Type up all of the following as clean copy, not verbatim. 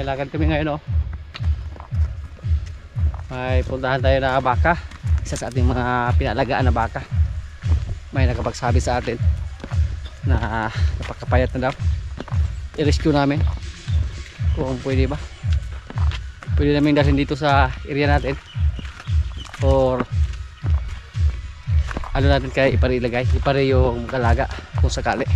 May lakad kami ngayon, oh. May puntahan tayo na baka. Isa sa ating mga pinalagaan na baka. May nakapagsabi sa atin na napakapayat na daw. I-rescue namin kung pwede ba. Pwede namin dalhin dito sa area natin, or ano natin kaya ipare ilagay, ipare yung kalaga kung sakali.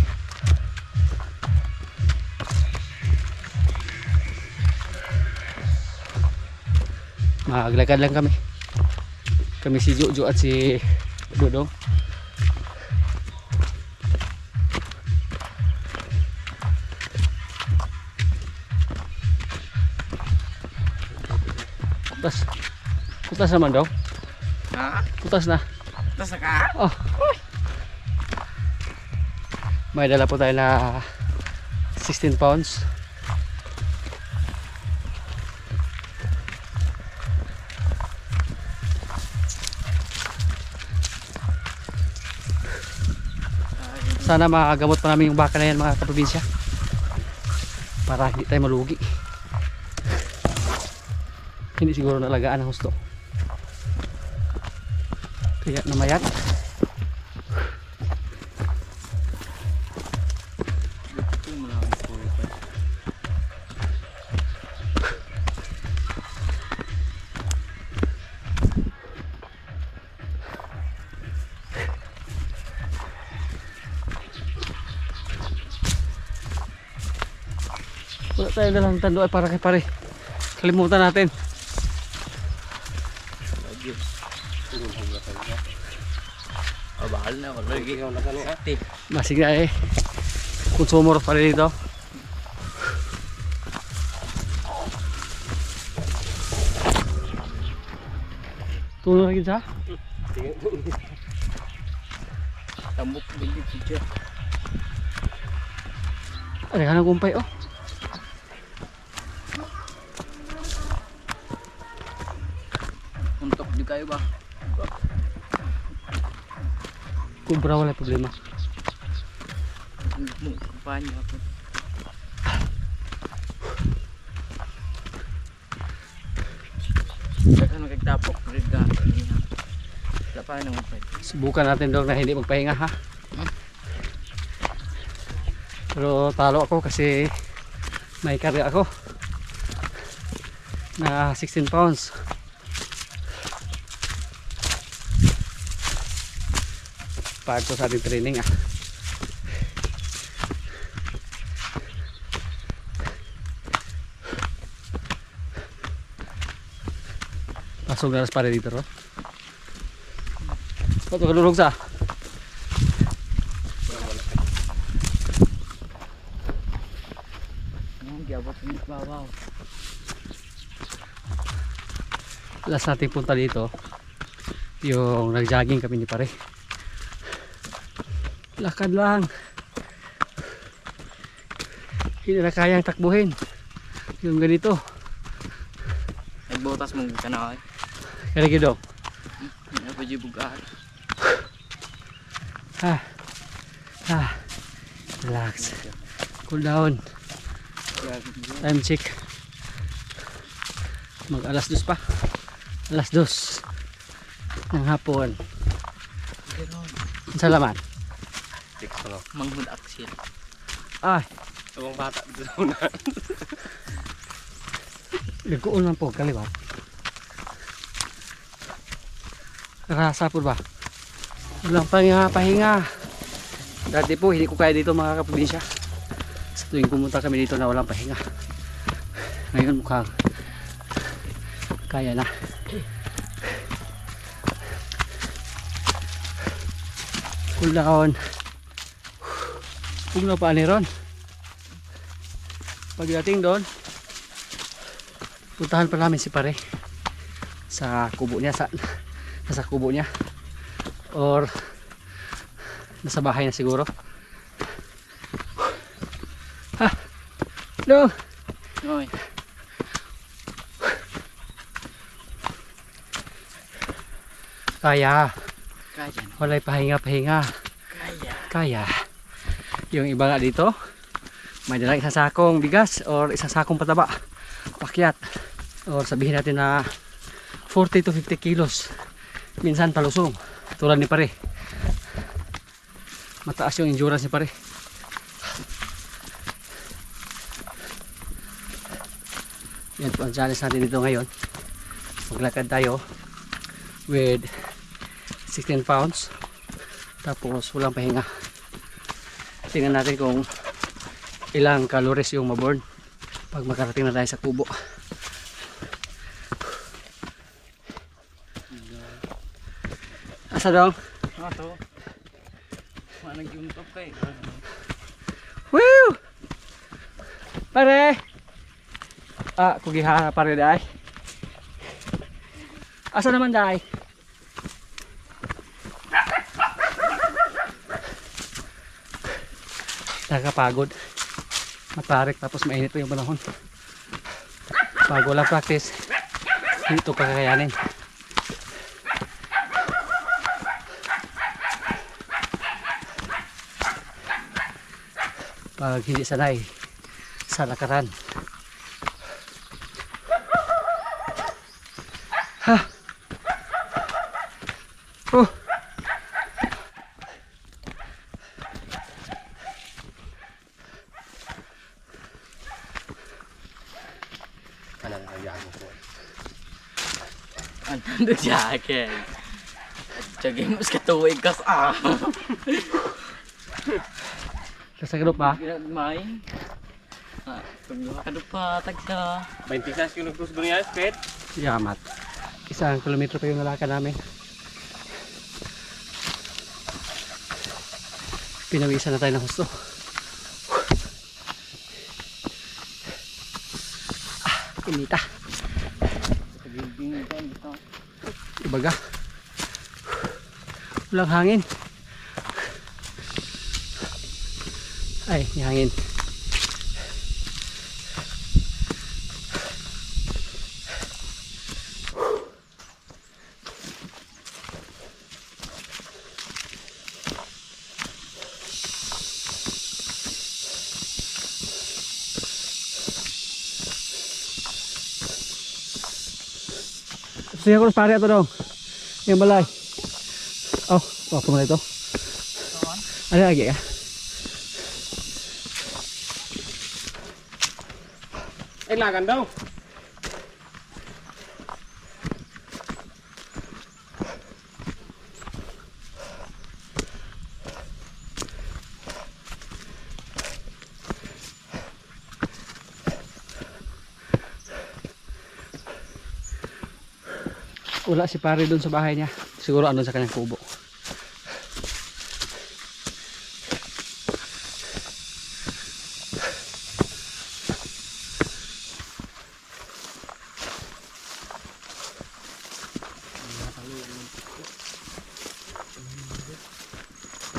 Maglakad lang kami si Jojo at si Dodong. Kutas naman daw. Ha? Kutas na. Kutas na ka? Oh. May dala po tayo na 16 pounds. Sana makagamot pa namin yung baka na yan, mga kaprobinsya, para hindi tayo malugi. Hindi siguro nalagaan ang husto, kaya namayat. Wala tayo dalang tando ay para kay pare. Kalimutan natin. Bahal na, wala lagi ikaw na kanina. Masig na eh. Konsumor pa rin dito. Tuno lagi sa? Tambok bilit siya. Ada ka na kumpay, oh. Untuk di kayo ba? Kubra, wala problema. Mo kumpanya ako. Saka nagtapok rin ka. Dapat naman pa. Subukan natin daw na hindi magpahinga, ha. Pero talo ako kasi may karya ako na 16 pounds. Part ko sa ating training, ah. Pasok na ras pare dito, ro. Pato kadulog sa. Gyabot ni babaw. Last nating punta dito, yung nag-jogging kami ni pare. Lakad lang. Hindi na kayang takbuhin yung ganito. Nagbutas mong kanaway. Kaya gido. Ano pa di bugaan? Relax. Cool down. Time check. Mag alas 2 pa. Alas 2 ng hapon. Salamat. Manghud aksil. Ay, Tawang bata doon na. nagkuon man po kaliwat. Rasa po ba? Walang pahinga. Dati po hindi ko kaya dito, mga kaprobinsya. Sa tuwing pumunta kami dito na walang pahinga. Ngayon mukhang kaya na. Cool down. Kung na pa ni Ron. Pagdating doon, puntahan pa namin si pare sa kubo niya, nasa kubo niya, or nasa bahay na siguro. Ha! No! Oy. Kaya. Kaya. Walay pahinga. Kaya. Kaya. Yung iba nga dito, may dalang isang sakong bigas or isang sakong pataba pakyat. O sabihin natin na 40 to 50 kilos. Minsan palusong. Tulad ni pare. Mataas yung endurance ni pare. Yan po ang challenge natin dito ngayon. Maglakad tayo with 16 pounds. Tapos walang pahinga. Tingnan natin kung ilang calories yung maburn pag makarating na tayo sa kubo. Asa dong? to. Manang juntok kay. Woo! Pare! Kugiha pare day. Asa naman day? Nakakapagod. Matarik tapos mainit pa yung panahon. Pag walang practice, hindi ito kakayanin. Pag hindi sanay sa lakaran. Ha! Oh! Ano jacket? Jagay mo sa katuwig kas Sa grup ba? Ginagmay. Pagluha ka doon pa, tagka. 26 kilometers dunia, Pet. Yamat. 1 kilometro pa yung nalakad namin. Pinawisan na tayo ng husto. Inita. Ibaga. Walang hangin. Ay, may hangin. Sige ko pare ito daw. Yung balay. Oh, pumala ito. Ano lagi ka? Ay, lagan daw. Wala si pare doon sa bahay niya. Siguro andun sa kanyang kubo.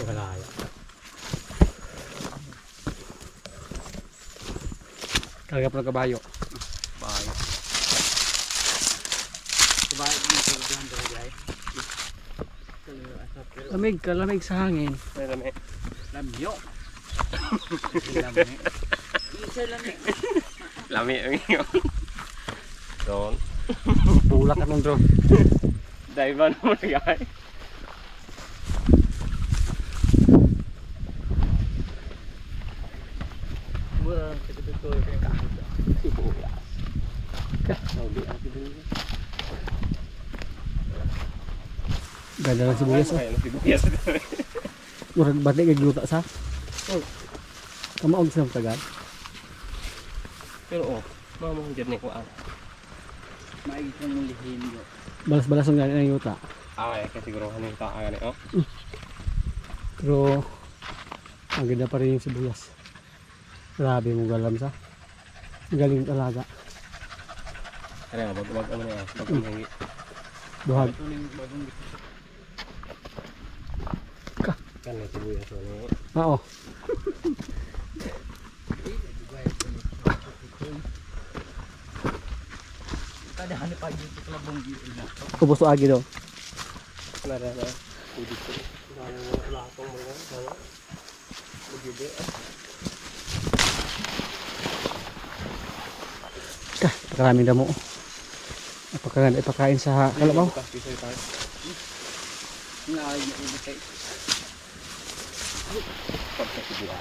Wala yan. Karga pa ng kabayo. Bahay. Kumain dito doon daw guys. Lamig ka, lamig sa hangin. Ay, dami. Lamyo. Lami. Isa lami. Lami ang iyo. Doon. Bulak ka ng drone. Daivan mo na guys. Mura kita to kay Sibuyas. Sabi ati din. Ganda ng sibuyas. Oh. Ay, sibuyas. Murag bati kay gluta sa. Kamaog sa tagal. Pero mamang dyan ni ko ang. maigi kang lihin yo. Balas-balas ang ganit ng yuta. Ay, kasi siguro kanin ta ani oh. Pero ang ganda pa rin yung sibuyas. Grabe mo galam sa. Galing talaga. Kaya wag ano na. Wag hingi. Buhag. Ito ning bagong Kan na sibuyas ano. Oo. kada hani pa dito sa labong gito na. Kubos o agi daw. Kana na. Udit ko. Wala akong mga ano. Bugide. Napakaraming damo. Napakaganda ipakain sa kalabaw. Bukas piso tayo. Ngayon na ibutay. Pagkasibuha.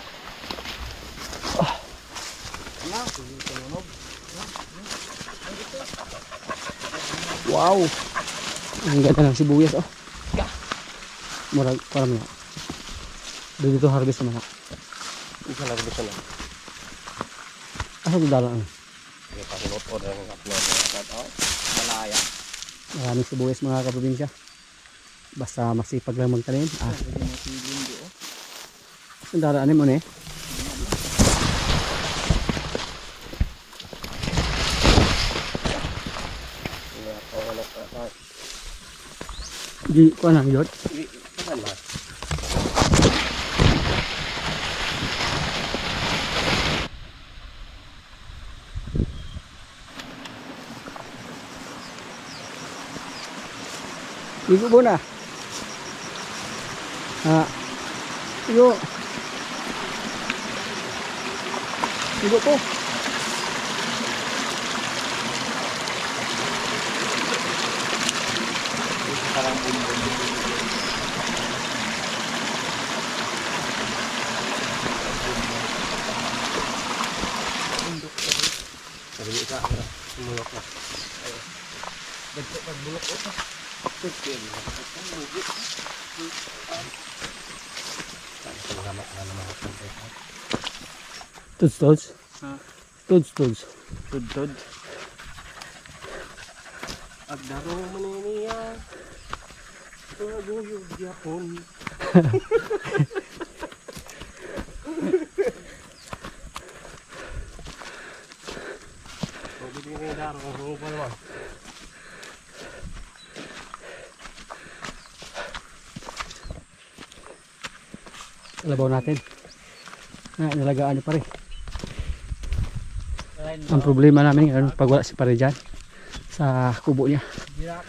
Wow! Ang ganda ng sibuyas, oh. Murag, parang nga. Doon dito harvest naman ako. Isa lang gusto na. Asa ito dalang? Kaya pakulot o na ng upload. Malaya. Maraming sibuyas mga kaprobinsya. Basta masipag lang magtanim. Ang daraanin mo na eh. Di ko nang yun. Saan ba? Ligo muna. Ligo. Ligo po. Parang bumbong. Sabi niya isa. Sumulok na. Pagbulok ko. Tuds. Ha? Tuds. Tudtod. Agdaro mo na niya. Paguyog yapon. Pwede din yung daro. Ang pa naman. Kalabaw natin. Nalagaan niyo pare. Ang problema namin ngayon pag wala si pare dyan sa kubo niya. Tinda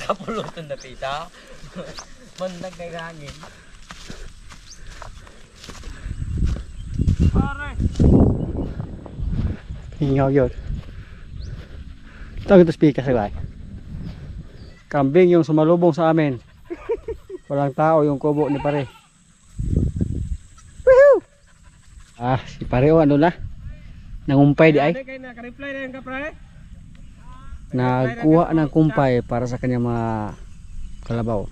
kapulutan na pita. Mandag kay hangin. Pare. Hingaw yun. Tawag ito speaker sa bay. Kambing yung sumalubong sa amin. Walang tao yung kubo ni pare. Woohoo! Si pare ano na? Nangumpay di ay. Kaya naka-reply na yung kapre. Nagkuha ng kumpay para sa kanya mga kalabaw.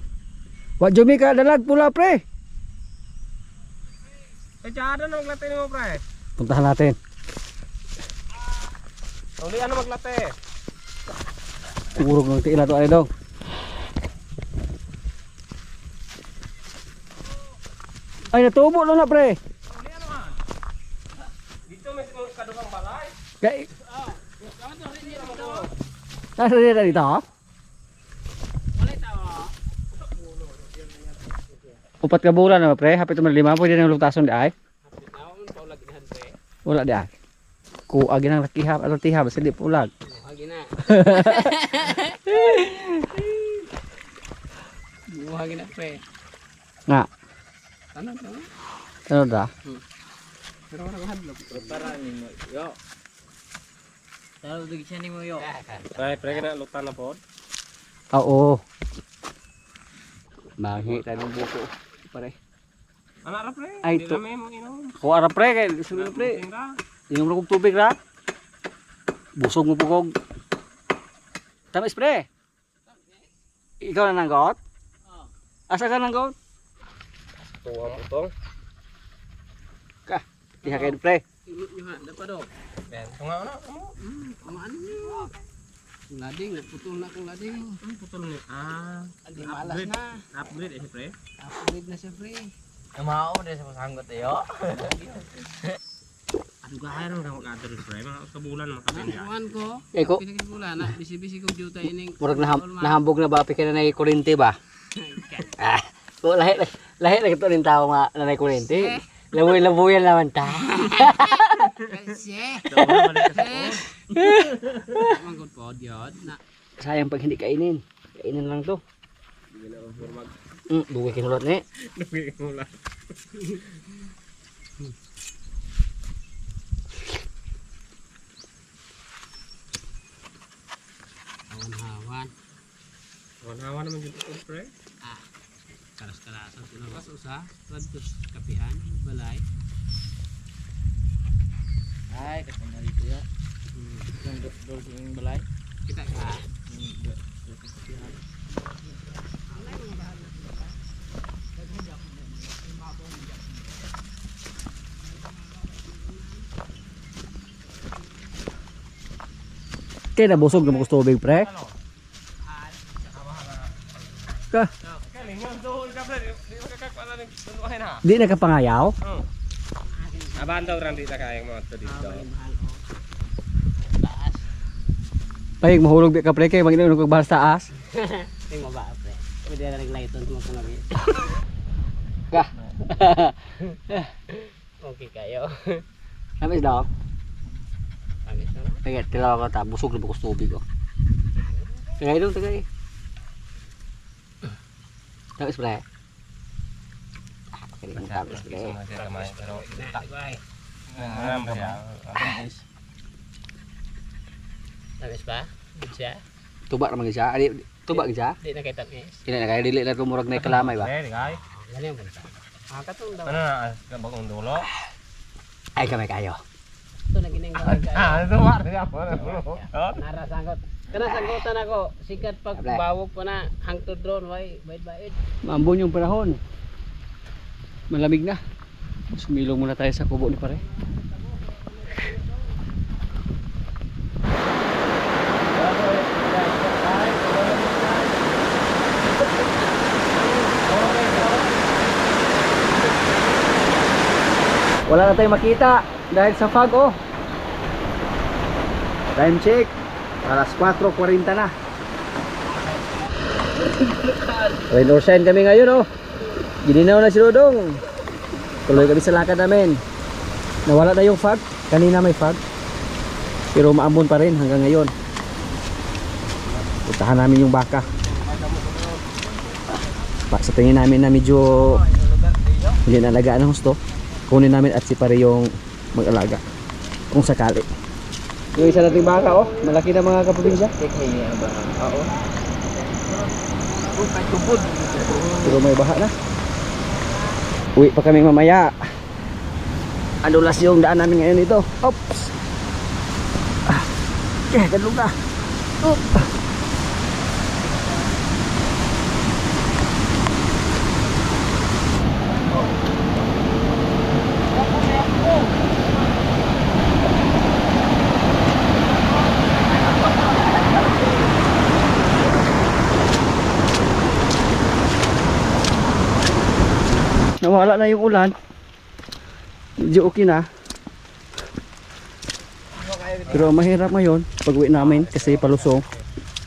Wa jumi ka dalag pula pre. Kaya na maglate mo pre. Puntahan natin. Uli ano maglate? Urog ng tiila to ay daw. Ay natubo lang na pre. Uli ano man? Dito may kaduhang balay. Kay nasa dito dito. Upat ka bulan na pre, hapit man 5 pwede nang lutason di ay. Wala di ay. Kuag nang lakihap at tihab sa di pulag. Agi na. Buhagi na pre. Nga, Ano? ano da? Pero wala kang hadlok. Para ni mo. Yo. Talo digi siya ni mo yo. Pre na lutan na pod. Oo. Mangi tayo ng buko. Pare. Ana ra pre. Ay, Di to. na may mo inom. Kuha ra pre kay sunod pre. Inom ra kog tubig ra. Busog mo pugog. Tamis pre. Ikaw na nanggot? Oo. Asa ka nanggot? Tuwa mo tong. Diha kay pre. Yuha, dapat do. Ben, tunga na mo. Amaan niyo. Lading, nagputol na akong lading. Putol ni. Adi malas na. Upgrade eh pre. Upgrade na siya pre. Kamao na sa pasanggot yo. Ano gaya nang daw kadto pre, mga kabulan makapin ya. Kuan ko. Kay ko Pinagibula na bisi-bisi kog juta ining. murag nahambog na ba pika na nay kuryente ba? Ko lahi na kito rin tao nga nanay kuryente. Laboy-laboyan naman ta. Kasi. Mangkot po diod na. Sayang pag hindi kainin. Kainin lang to. Dugi kinulot ni. Wanawa naman dito ko, pre. Karas-karasan ko na ba sa ladtos kapihan, balay. Ay, katong na dito ya. Dol yung balay. Kita ka. Kaya nabusog na mo gusto tubig, pre. Ka, Kaling yung doon ka, pre. Di mo kakakpala ng tunuahin ha. di na ka pangayaw. Abantaw rin dito kayang mga ito dito. Taas. Pahig mahulog di ka, pre, kaya magiging nagbahas taas. Ting mababa pre. Pwede na nag-lighton mo ko lagi. Ka. Okay kayo. Amis daw. Pangit na. Kaya tilaw ka ta, busog na mo gusto tubig, oh. Tagay dong, tagay. Tapos, pre. Pakinig ng tapos, pre. Bye. Bye. Tamis ba? Good siya? Tuba naman siya. Adi, tuba siya. Di na kay tamis. Kina na kaya dili na tumurag na kalamay ba? Gani ang punta. Katong daw. Ano na? Bagong dulo? Ay kami kayo. Ito na gining balay kayo. Ito war. Narasangot. Kana sanggotan ako. Sikat pag bawog pa na hangtod drone way bait-bait. Maambon yung panahon. Malamig na. Sumilong muna tayo sa kubo ni pare. Wala na tayong makita dahil sa fog, oh. Time check. Alas 4:40 na. Rain or shine kami ngayon, oh. Gininaw na si Dodong. Tuloy kami sa lakad namin. Nawala na yung fog. Kanina may fog. Pero maambon pa rin hanggang ngayon. Puntahan namin yung baka. Sa tingin namin na medyo hindi nalagaan ng husto, kunin namin at si pare yung mag-alaga kung sakali. Yung isa nating baka, oh, malaki na mga kaprobinsya. Oo. Pero may baha na. Uwi pa kami mamaya. Adulas yung daan namin ngayon dito. Oops. Gadlog na. Nawala na yung ulan. Medyo okay na. Pero mahirap ngayon pag uwi namin kasi palusong.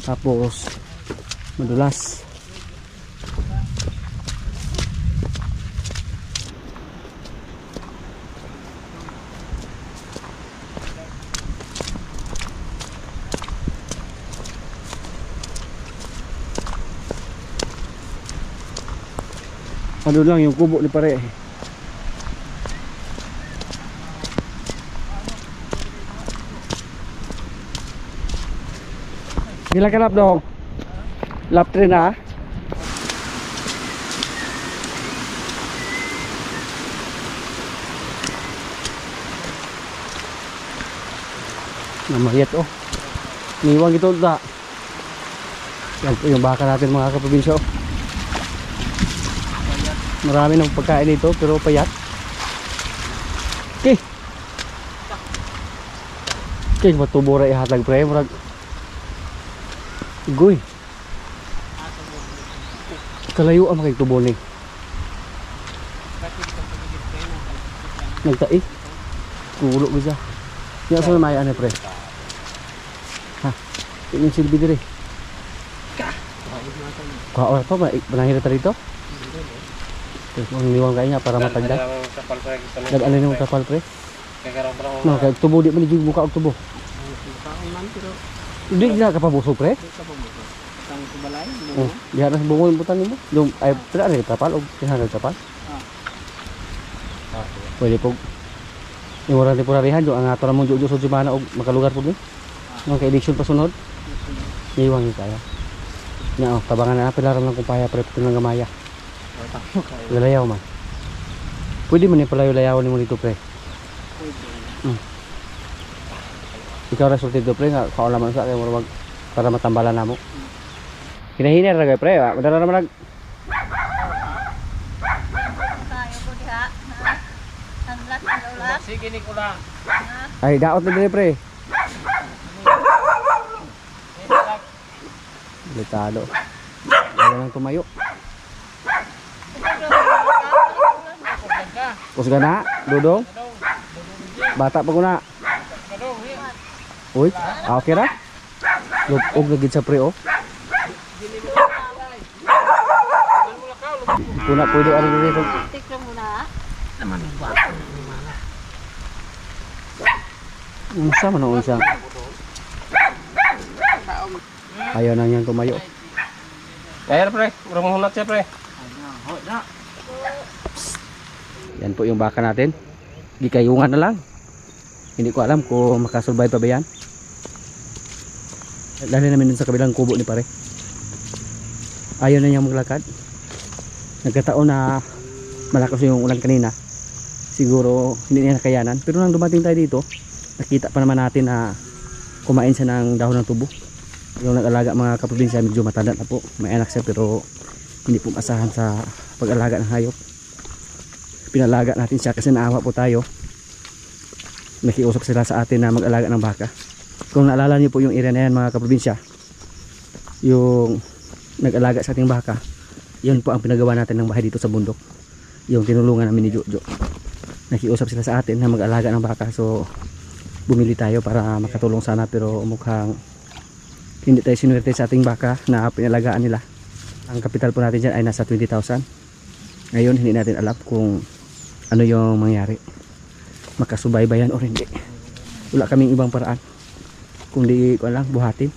Tapos madulas. Ano lang yung kubo ni pare. Gila ka lap dong. Lap 3 na. Namayat, oh. Niwang ito da. Yan po yung baka natin mga kaprobinsya, oh. Marami ng pagkain dito pero payat. Okay. Okay, matubura ihatag pre. Murag Guy. Kalayo ang makig tubo ni. Nagtai. Kulo ko siya. Yan sa may ano pre. Ha. Yung silbi dire. Kaon pa ba? Panahirap dito? Terus niwang kayaknya para matagda. Nag-alin yung kapal pre. No, kaya tubo di man yung buka og tubo. Hindi na kapabusog pre. Oh, diha na bungon butang nimo. Yung ay tra ni kapal og tinanggal kapal. Pwede pog imong temporarihan jo ang ato ramon jojo sa Jumana og makalugar pud ni. Ng kay election pa sunod. Niwang ni kaya. Nya oh, tabangan na pilaran lang kumpaya pre pito ng gamaya. Lalayaw man. Pwede man ni palayo-layawan nimo dito pre. Ikaw resultado pre nga kaulaman sa kay murag para matambalan namo. Hinahiner ra pre, madala naman nag Tayo ko diha. Hanglat na ulat. Sige ni ko lang. ay daot na dili pre. Litado. Ayaw nang tumayo. Kusga na, dudong. Bata pa ko na. Uy, okay ra? Lupog na gid sa pre oh. Puna pwede ano dito. Tiklo muna. Unsa man ang unsa? Ayaw na niyang tumayo. Kaya pre, murang mahunat siya pre. Yan po yung baka natin. Gikayungan na lang. Hindi ko alam kung makasurvive pa ba yan. Dali namin dun sa kabilang kubo ni pare. Ayaw na niya maglakad. Nagkataon na malakas yung ulan kanina. Siguro hindi niya nakayanan. Pero nang dumating tayo dito, nakita pa naman natin na kumain siya ng dahon ng tubo. Yung nag-alaga mga kaprobinsya medyo matanda na po. May anak siya pero hindi po masahan sa pag-alaga ng hayop. Pinalaga natin siya kasi naawa po tayo. Nakiusap sila sa atin na mag-alaga ng baka. Kung naalala niyo po yung area na yan mga kaprobinsya, yung nag-alaga sa ating baka, yun po ang pinagawa natin ng bahay dito sa bundok. Yung tinulungan namin ni Jojo. Nakiusap sila sa atin na mag-alaga ng baka, so bumili tayo para makatulong sana, pero mukhang hindi tayo sinuwerte sa ating baka na pinalagaan nila. Ang kapital po natin dyan ay nasa 20,000. Ngayon hindi natin alam kung ano yung mangyari, makasubaybayan o hindi. Wala kaming ibang paraan kung di ko lang buhatin.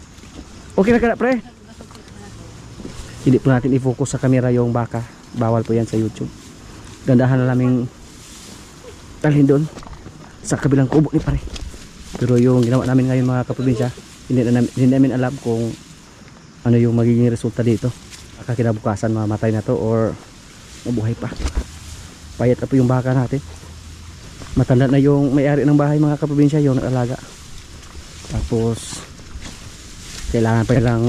Okay na ka na pre. Hindi po natin i-focus sa camera yung baka, bawal po yan sa YouTube. Gandahan na naming talhin doon sa kabilang kubo ni pare. Pero yung ginawa namin ngayon mga kaprobinsya, hindi namin alam kung ano yung magiging resulta dito. Baka kinabukasan mamatay na to or mabuhay pa. Payat na po yung baka natin. Matanda na yung may-ari ng bahay mga kaprobinsya, yung nag-alaga. Tapos kailangan pa lang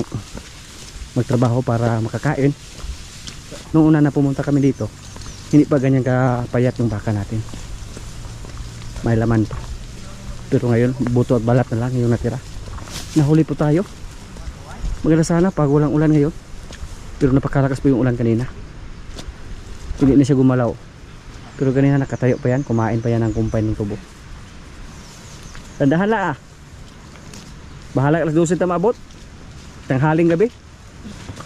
magtrabaho para makakain. Noong una na pumunta kami dito, hindi pa ganyan kapayat yung baka natin. May laman pa. Pero ngayon buto at balat na lang yung natira. Nahuli po tayo. Maganda sana pag walang ulan ngayon, pero napakalakas po yung ulan kanina. Hindi na siya gumalaw. Pero kanina nakatayo pa yan, kumain pa yan ng kumpay ng tubo. Tandahan la ah. Bahala alas 12 na maabot. Tanghaling gabi.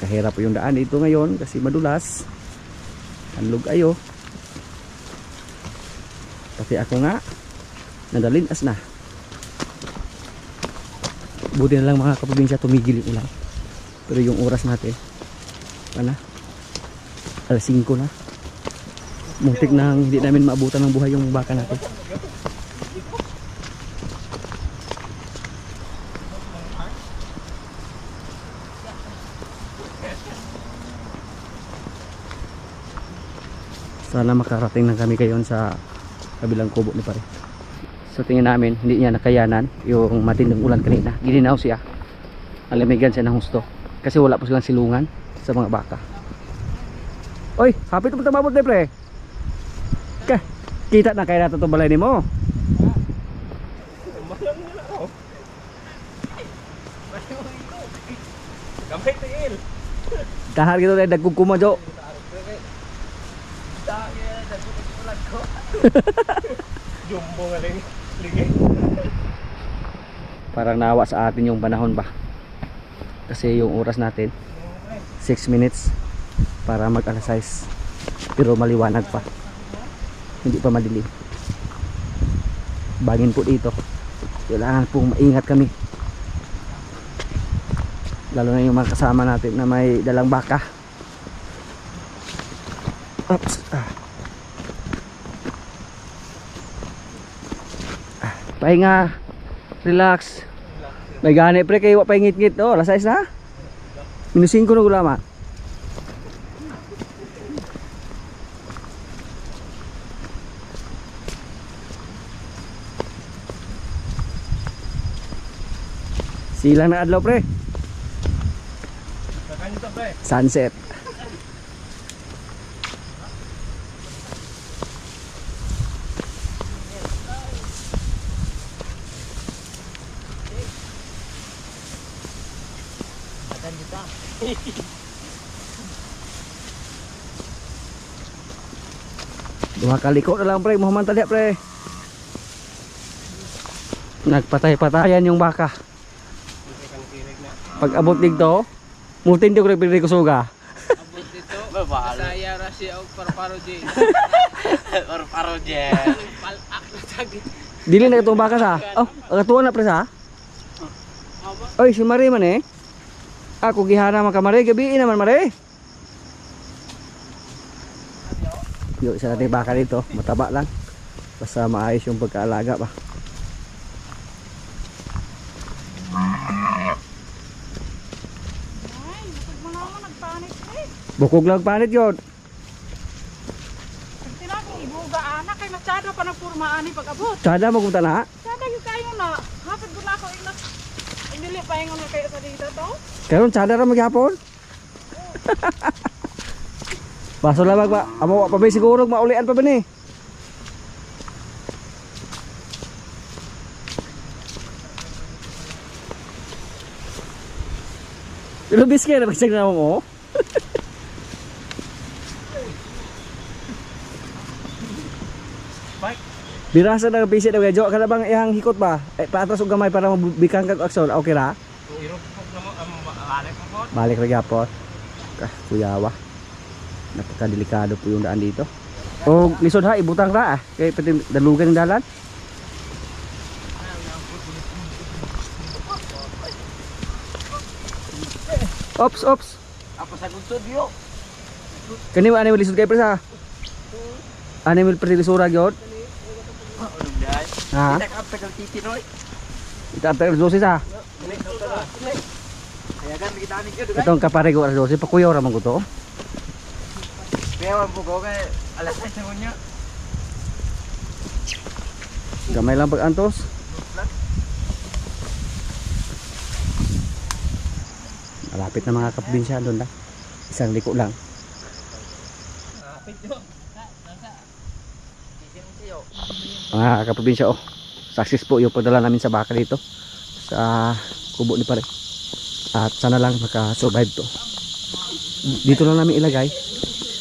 Kahirap po yung daan dito ngayon kasi madulas. Anlog ayo. Pati ako nga nadalinas na. Buti na lang mga kaprobinsya tumigil yung ulan. Pero yung oras natin ano? Alas 5 na. Muntik nang hindi namin maabutan ng buhay yung baka natin. Sana makarating na kami kayon sa kabilang kubo ni pare. So tingin namin hindi niya nakayanan yung matinding ulan kanina. Gininaw siya. Alamigan siya ng husto. Kasi wala po silang silungan sa mga baka. Oy, hapit mo tamabot na pre. Kita na kaya nato itong balay ni mo. Gamay tingil. Kahar gitu dahil nagkukuma jo. Jumbo nga lang. Lige. Parang nawa sa atin yung panahon ba. Kasi yung oras natin 6 minutes para mag alas 6. Pero maliwanag pa. Hindi pa madilim. Bangin po dito. Kailangan pong maingat kami. Lalo na yung mga kasama natin na may dalang baka. Oops. Pahinga. Relax. May gani pre kayo pa ngit-ngit oh, alas 6 na. Minusin ko na gulama. Silang na adlaw pre. Kakan ito pre. Sunset. Akan kita. Dua kali ko na lang pre, Muhammad tali pre. Nagpatay-patayan yung baka. Pag abot dito, mutin di ko nagpili ko suga. Abot dito. Saya rasi og parparo je. Parparo je. Palak na tagi. Dili na itong baka sa. Oh, agatuan na pre sa. Oy, si Mari man eh. Ako gihana man ka Mari, gabi naman Mari. Yo, isa natin baka dito, mataba lang. Basta maayos yung pagkaalaga pa. Ay, bukod mo naman nagpanik eh. Bukog lang panit yun. Sila kong ibuga anak kay masyado pa nagpurmaan ni pag-abot. Tsada magpunta na. Sada yung kayo na. Hapit ko na ako inak. Indili pa yung kayo sa dito to. Karon tsada ra maghapon. Baso labag ba? Amo pa ba siguro maulian pa ba ni? Pero biskay na pagsag na mo. Birasa na pisit na medyo kada bang ihang hikot ba? Paatras og gamay para mabikang kag aksyon. Okay ra? Balik ra gyapon. Kuyawa. Napakadelikado po yung daan dito. O lisod ha, ibutang ra ah. Kaya pati dalugan ng dalan. Ops, ops. Apa sa gusto dio? Kani ani lisod kay presa. Ani mil pati lisura gyud. Ulog dai. Ha? Kita ka pegal titinoy. Ita apel dosis ha. Ayagan kita ni gyud. Itong kapare ko dosis pakuyaw ra man ko to. Pero po ko kay alas 6 sa kunya. Gamay lang pag antos. Malapit na mga kaprobinsya doon lang. Isang liko lang. Mga kaprobinsya, oh. Success po yung pagdala namin sa baka dito. Sa kubo ni pare. At sana lang makasurvive to. Dito lang namin ilagay.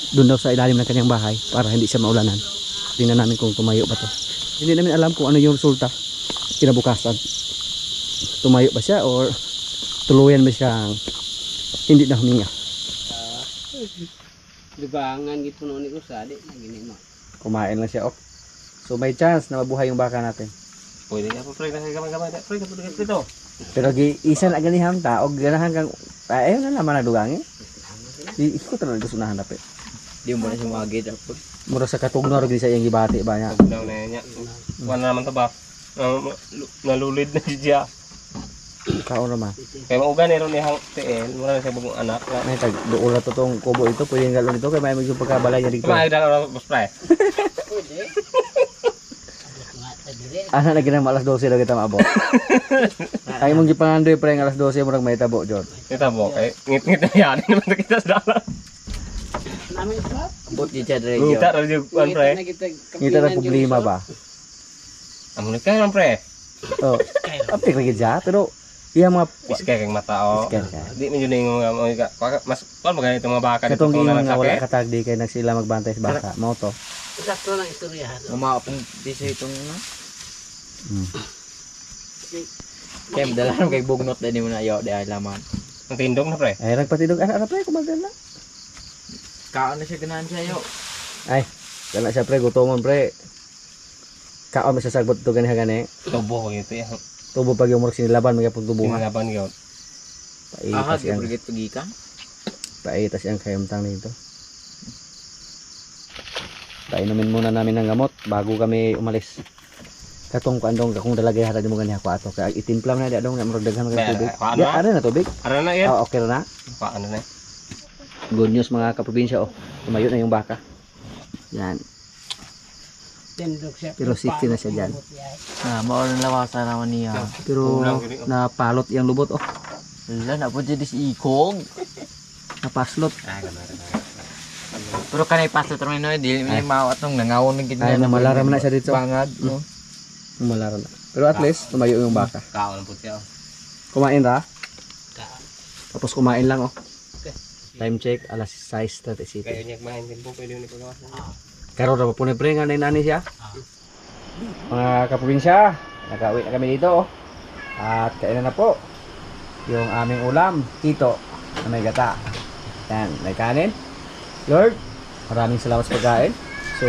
Doon daw sa ilalim ng kanyang bahay para hindi siya maulanan. Tingnan namin kung tumayo ba to. Hindi namin alam kung ano yung resulta kinabukasan. Tumayo ba siya or tuluyan ba siyang hindi na huminga. Libangan gid puno ni usadi na gini mo. Kumain lang siya, oh. So may chance na mabuhay yung baka natin. Pwede nga po pre, kasi gamay-gamay. Pre, kapag dito. Pero isa na ganiham ta og ganahan kang ayun na naman nadugang eh. Iko talaga gusto na hanap eh. Di mo na siya mga gate po. Mura sa katugno ro sa iyang gibati ba niya. Daw na niya. Wala naman to ba? Nalulid na siya. Kao naman. Kaya mauga ni ron ni hang TL, mura na siya bagong anak. May tag duol na to tong kubo ito, pwedeng galon ito kay may maging pagkabalay niya dito. Kumain na boss pre. Ana na ginang alas 12 daw kita maabot. Ay mong gipangandoy pre ang alas 12 murag may tabo jud. Kita bo kay ngit-ngit na yan naman kita sa dalan. Namin ba? Abot di siya dire. Ngita ra jud kuan pre. Ngita ra problema ba? Amo ni kay man pre. Oh. Apik lagi siya pero iya mga Iskay kang mata o. Iskay ka. Di man yun yung mas kuan mo ganito mga baka katong dito ingon na nga wala sakit. katagdi kay nagsila magbantay sa baka. Mao to. Sakto lang istorya. Umapong di sa itong Kem dalam kay bugnot din mo na yo di ay laman. Ang tindog na pre. Ay nagpatidog ana pre kumagal na. Kaon na siya ganahan siya yo. Ay, kana siya pre gutomon pre. Kaon mo sa sagbot to gani gani. Tubo ko ito yan. Tubo pag yung murag sinilaban mga pagtubuhan. Sinaban yun. Ahad Paitas yang gid pagikan. paitas yang kayamtang nito. Painumin muna namin ng gamot bago kami umalis. katong kuandong kakong dalagay hatag mo ganiya ko ato kay itimpla na di adong na murag daghan Ba, nga tubig. paano Di na? ano na tubig? Ano na yan? Ah, okay na. Paano na? Good news mga kaprobinsya oh. Tumayo na yung baka. Yan. Tindog siya. Pero safety na siya dyan. Maulan lawasan naman niya. Pero Kulang gini, oh. napalot yung lubot oh. Wala na po dyan si Ikog. Napaslot. Pero kanay pasto termino di may mawat nung nangawon ng Ay na malaram na siya dito. Pangad no. Malaram na. Pero at least tumayo yung baka. Kaon po siya. Kumain ra? Tapos kumain lang oh. Time check alas 6:37. Kaya niya kumain din po, pwede yung ipagawa. Karon ra po ni pre nga nani siya. Mga kaprobinsya, nakauwi na kami dito oh. At kainan na po yung aming ulam, tito na may gata. Yan, may kanin. Lord, maraming salamat sa pagkain. So,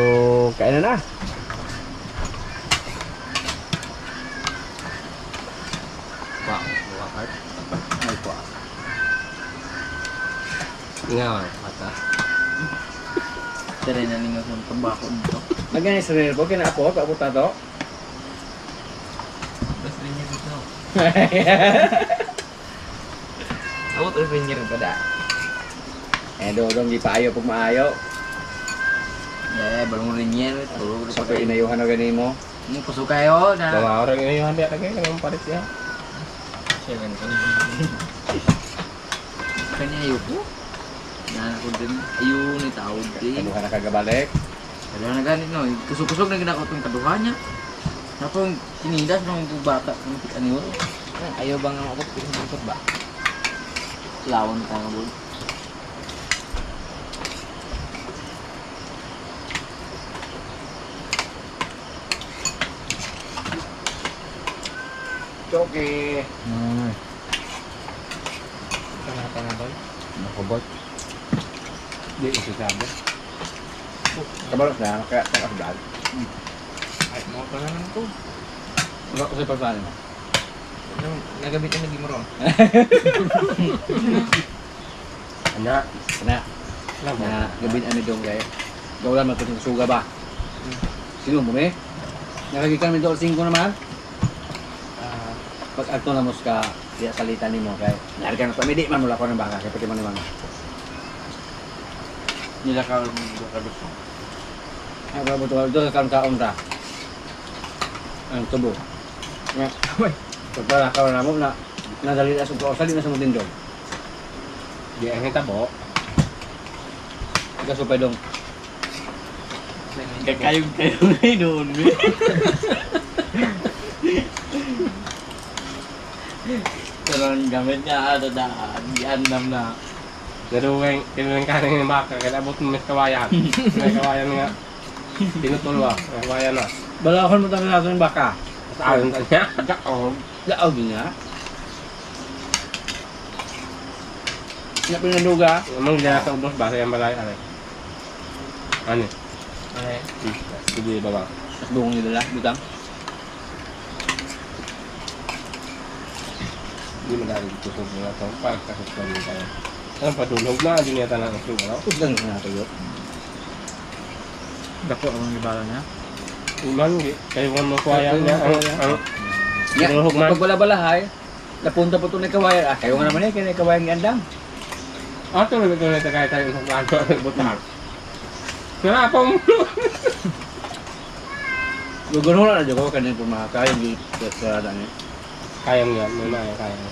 kainan na. Wow, wakart. Ay po. Nga, mata. Tara na ninyo sa tabako dito. Magyan sa rin po, kinapo, paabot na to. Bas rin niya dito. Awot rin niya rin pada. Dodong di pa ayaw pag maayo. Balong rin niya. So, kung inayuhan na ganin mo. Mo puso kayo na. Bawa orang ini yung handi lagi ng parit siya. Seven kanya ayuko. Na ako din ayun ni taod din. Ano ka nakagabalik? Wala na ganit no. Kusog-kusog na ginako tong kaduha niya. Tapos sinidas ng bata ng ano. Ayaw bang ako pinagpot ba? Lawan ka nga bol. Choke. Kenapa na boy? Nakabot. Di ito sabi. Kabalot na, kaya nakasdal. Ay, mo pa naman to. Ano ko sa pagpaano? Nagabit na naging mo ron. Anda, na. Na gabin ano dong kay. Gawlan mo itong suga ba? Sino mo eh? Nakagikan mi doon 5 naman. Pag ato na mos ka diya salita nimo kay. Nargan pa midi man mula ko ng baka kay pati man naman. Nila ka kabit. Ay ba betul itu kan kaon ra. Ang tubo. Ya. Pagpala ka na mo na nadali na sa sali na sa mutindog. Di ang tabo. Ika supay dong. Kayong na doon. Pero ang gamit niya ada daan, diandam na. Naruweng, kinuweng kanin ng baka, kaya abot mo may kawayan. May kawayan nga. Tinutulwa, may kawayan na. Balahon mo tayo natin ng baka. Sa ayon sa niya, gakaw. Laaw din nga. Nga pinaduga. Amang dyan sa ubos, basa yung balay, ano? Ano? Ay, Sige, baba. Mas bungong nila lah, butang. Hindi madali tusog nila ito. Parang kasuspan nila tayo. Ang padulog na, hindi niya tanang ito. Usgang na natin yun. dako ang ibala niya. Ulan, kayo nga mo kawayan niya. Ang Pinulog man. Pag bala-balahay, napunta po ito na kawayan. Ah, kayo nga naman eh, kaya kawayan ng andam. tuloy tayo tayo sa bago ng butang. Kaya pong Gugunulan na dyan ko, kanina po mga kayang sa daan eh. kayang yan, may mga kayang.